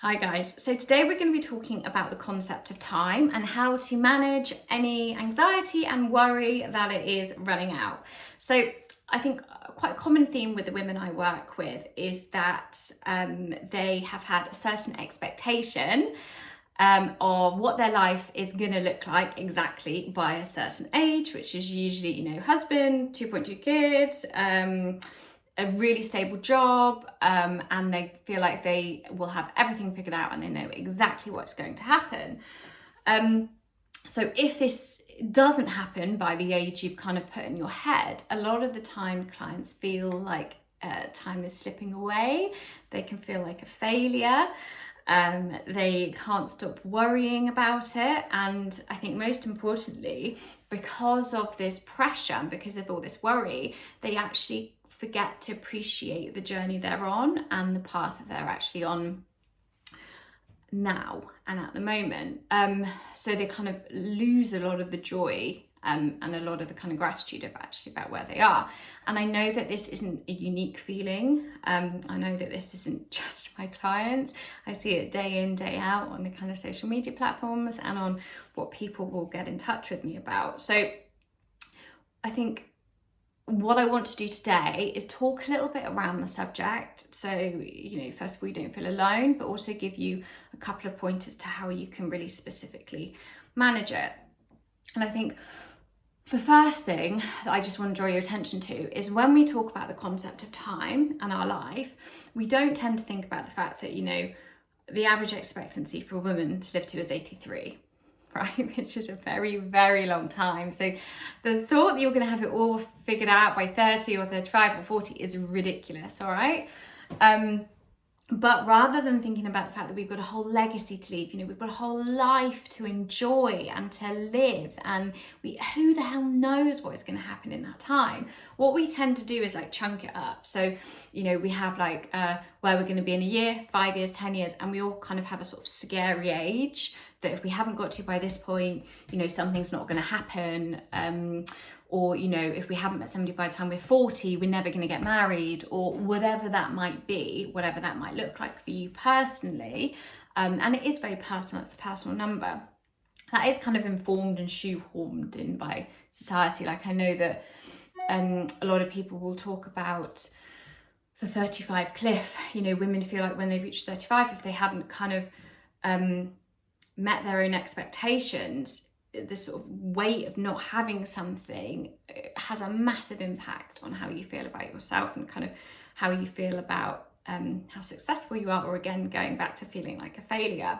Hi guys, so today we're going to be talking about the concept of time and how to manage any anxiety and worry that it is running out. So I think quite a common theme with the women I work with is that they have had a certain expectation of what their life is going to look like exactly by a certain age, which is usually, husband, 2.2 kids, a really stable job, and they feel like they will have everything figured out and they know exactly what's going to happen. So if this doesn't happen by the age you've kind of put in your head, a lot of the time clients feel like time is slipping away. They can feel like a failure. They can't stop worrying about it. And I think most importantly, because of this pressure and because of all this worry, they actually forget to appreciate the journey they're on and the path that they're actually on now and at the moment. So they kind of lose a lot of the joy and a lot of the kind of gratitude about where they are. And I know that this isn't a unique feeling. I know that this isn't just my clients. I see it day in, day out on the kind of social media platforms and on what people will get in touch with me about. So I think what I want to do today is talk a little bit around the subject. So, first of all, you don't feel alone, but also give you a couple of pointers to how you can really specifically manage it. And I think the first thing that I just want to draw your attention to is when we talk about the concept of time and our life, we don't tend to think about the fact that, the average expectancy for a woman to live to is 83. Right, which is a very, very long time. So the thought that you're going to have it all figured out by 30 or 35 or 40 is ridiculous, all right? But rather than thinking about the fact that we've got a whole legacy to leave, we've got a whole life to enjoy and to live, and who the hell knows what is going to happen in that time. What we tend to do is chunk it up. So, we have where we're going to be in a year, 5 years, 10 years, and we all kind of have a sort of scary age that if we haven't got to by this point, something's not going to happen. Or, if we haven't met somebody by the time we're 40, we're never going to get married, or whatever that might be, whatever that might look like for you personally. And it is very personal, it's a personal number. That is kind of informed and shoehorned in by society. I know that a lot of people will talk about the 35 cliff. Women feel like when they've reached 35, if they haven't kind of met their own expectations, the sort of weight of not having something has a massive impact on how you feel about yourself and kind of how you feel about how successful you are, or again, going back to feeling like a failure.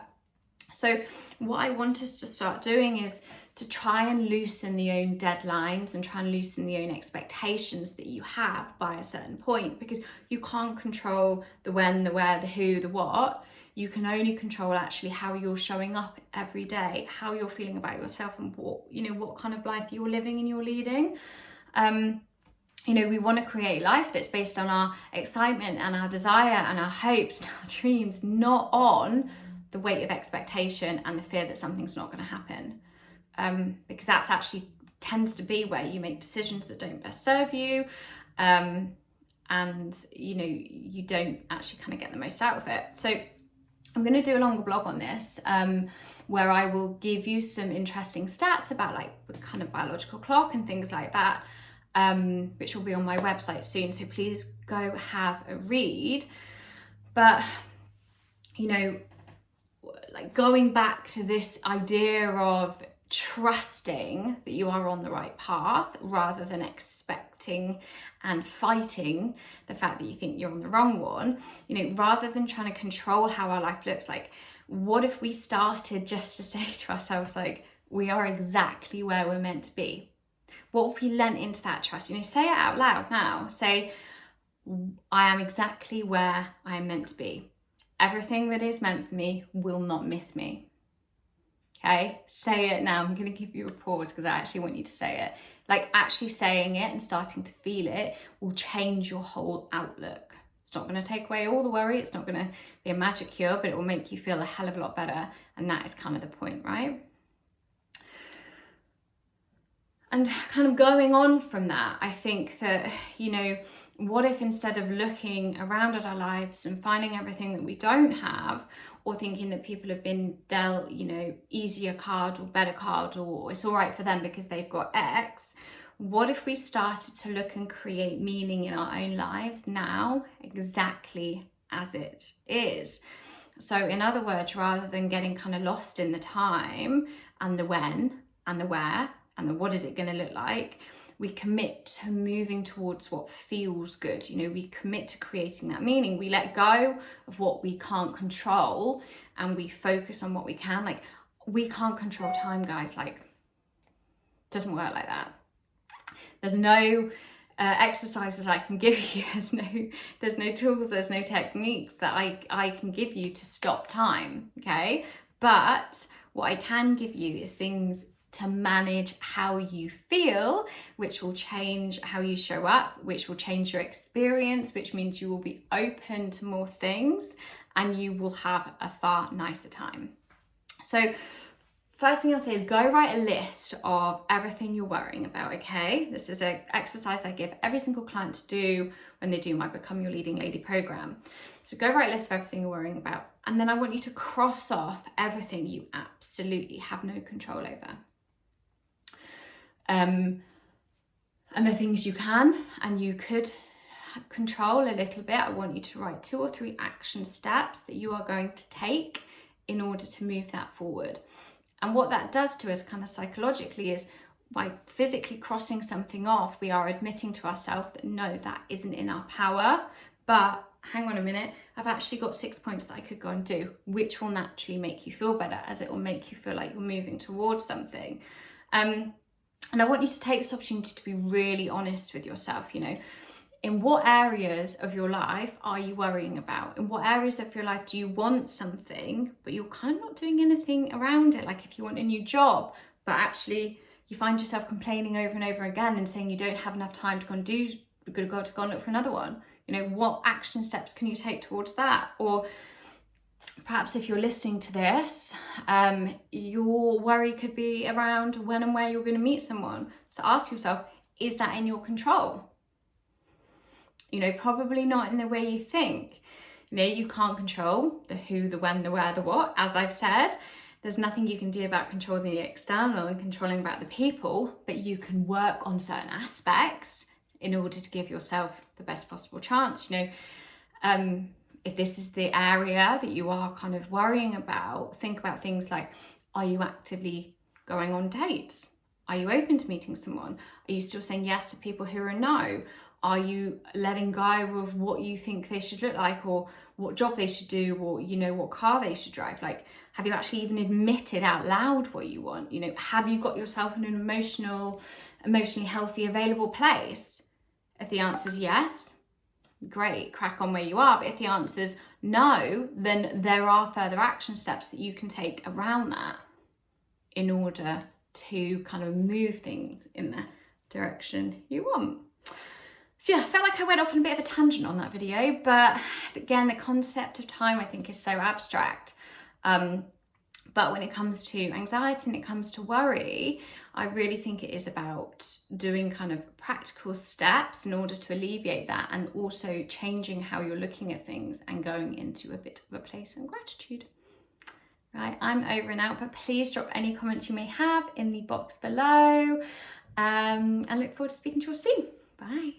So what I want us to start doing is to try and loosen the own deadlines and try and loosen the own expectations that you have by a certain point, because you can't control the when, the where, the who, the what. You can only control actually how you're showing up every day, how you're feeling about yourself, and what kind of life you're living and you're leading. We want to create life that's based on our excitement and our desire and our hopes and our dreams, not on the weight of expectation and the fear that something's not going to happen. Because that's actually tends to be where you make decisions that don't best serve you. And you don't actually kind of get the most out of it. So I'm going to do a longer blog on this where I will give you some interesting stats about the kind of biological clock and things like that, which will be on my website soon. So please go have a read. But, going back to this idea of trusting that you are on the right path rather than expecting and fighting the fact that you think you're on the wrong one, rather than trying to control how our life looks, what if we started just to say to ourselves, we are exactly where we're meant to be? What if we lent into that trust? Say it out loud now. Say, I am exactly where I am meant to be. Everything that is meant for me will not miss me. Okay, say it now. I'm going to give you a pause because I actually want you to say it. Actually saying it and starting to feel it will change your whole outlook. It's not going to take away all the worry. It's not going to be a magic cure, but it will make you feel a hell of a lot better. And that is kind of the point, right? And kind of going on from that, I think that, you know, what if instead of looking around at our lives and finding everything that we don't have, or thinking that people have been dealt, you know, easier card or better card, or it's all right for them because they've got X, what if we started to look and create meaning in our own lives now, exactly as it is? So in other words, rather than getting kind of lost in the time and the when and the where and the what is it going to look like, we commit to moving towards what feels good. You know, we commit to creating that meaning. We let go of what we can't control and we focus on what we can. Like, we can't control time, guys. Like, it doesn't work like that. There's no exercises I can give you. There's no tools, there's no techniques that I can give you to stop time, okay? But what I can give you is things to manage how you feel, which will change how you show up, which will change your experience, which means you will be open to more things and you will have a far nicer time. So first thing I'll say is go write a list of everything you're worrying about, okay? This is an exercise I give every single client to do when they do my Become Your Leading Lady program. So go write a list of everything you're worrying about. And then I want you to cross off everything you absolutely have no control over. And the things you can and you could control a little bit, I want you to write 2 or 3 action steps that you are going to take in order to move that forward. And what that does to us kind of psychologically is by physically crossing something off, we are admitting to ourselves that no, that isn't in our power, but hang on a minute, I've actually got 6 points that I could go and do, which will naturally make you feel better, as it will make you feel like you're moving towards something. And I want you to take this opportunity to be really honest with yourself, you know. In what areas of your life are you worrying about? In what areas of your life do you want something, but you're kind of not doing anything around it? Like if you want a new job, but actually you find yourself complaining over and over again and saying you don't have enough time to go and go and look for another one. You know, what action steps can you take towards that? Or perhaps if you're listening to this, your worry could be around when and where you're going to meet someone. So ask yourself, is that in your control? You know, probably not in the way you think. You know, you can't control the who, the when, the where, the what. As I've said, there's nothing you can do about controlling the external and controlling about the people, but you can work on certain aspects in order to give yourself the best possible chance. You know, if this is the area that you are kind of worrying about, think about things like, are you actively going on dates? Are you open to meeting someone? Are you still saying yes to people who are no? Are you letting go of what you think they should look like, or what job they should do, or, you know, what car they should drive? Like, have you actually even admitted out loud what you want? You know, have you got yourself in an emotionally healthy, available place? If the answer is yes, great, crack on where you are. But if the answer is no, then there are further action steps that you can take around that in order to kind of move things in the direction you want. So yeah, I felt like I went off on a bit of a tangent on that video, but again, the concept of time I think is so abstract. But when it comes to anxiety and it comes to worry, I really think it is about doing kind of practical steps in order to alleviate that, and also changing how you're looking at things and going into a bit of a place of gratitude. Right, I'm over and out, but please drop any comments you may have in the box below, and look forward to speaking to you all soon. Bye.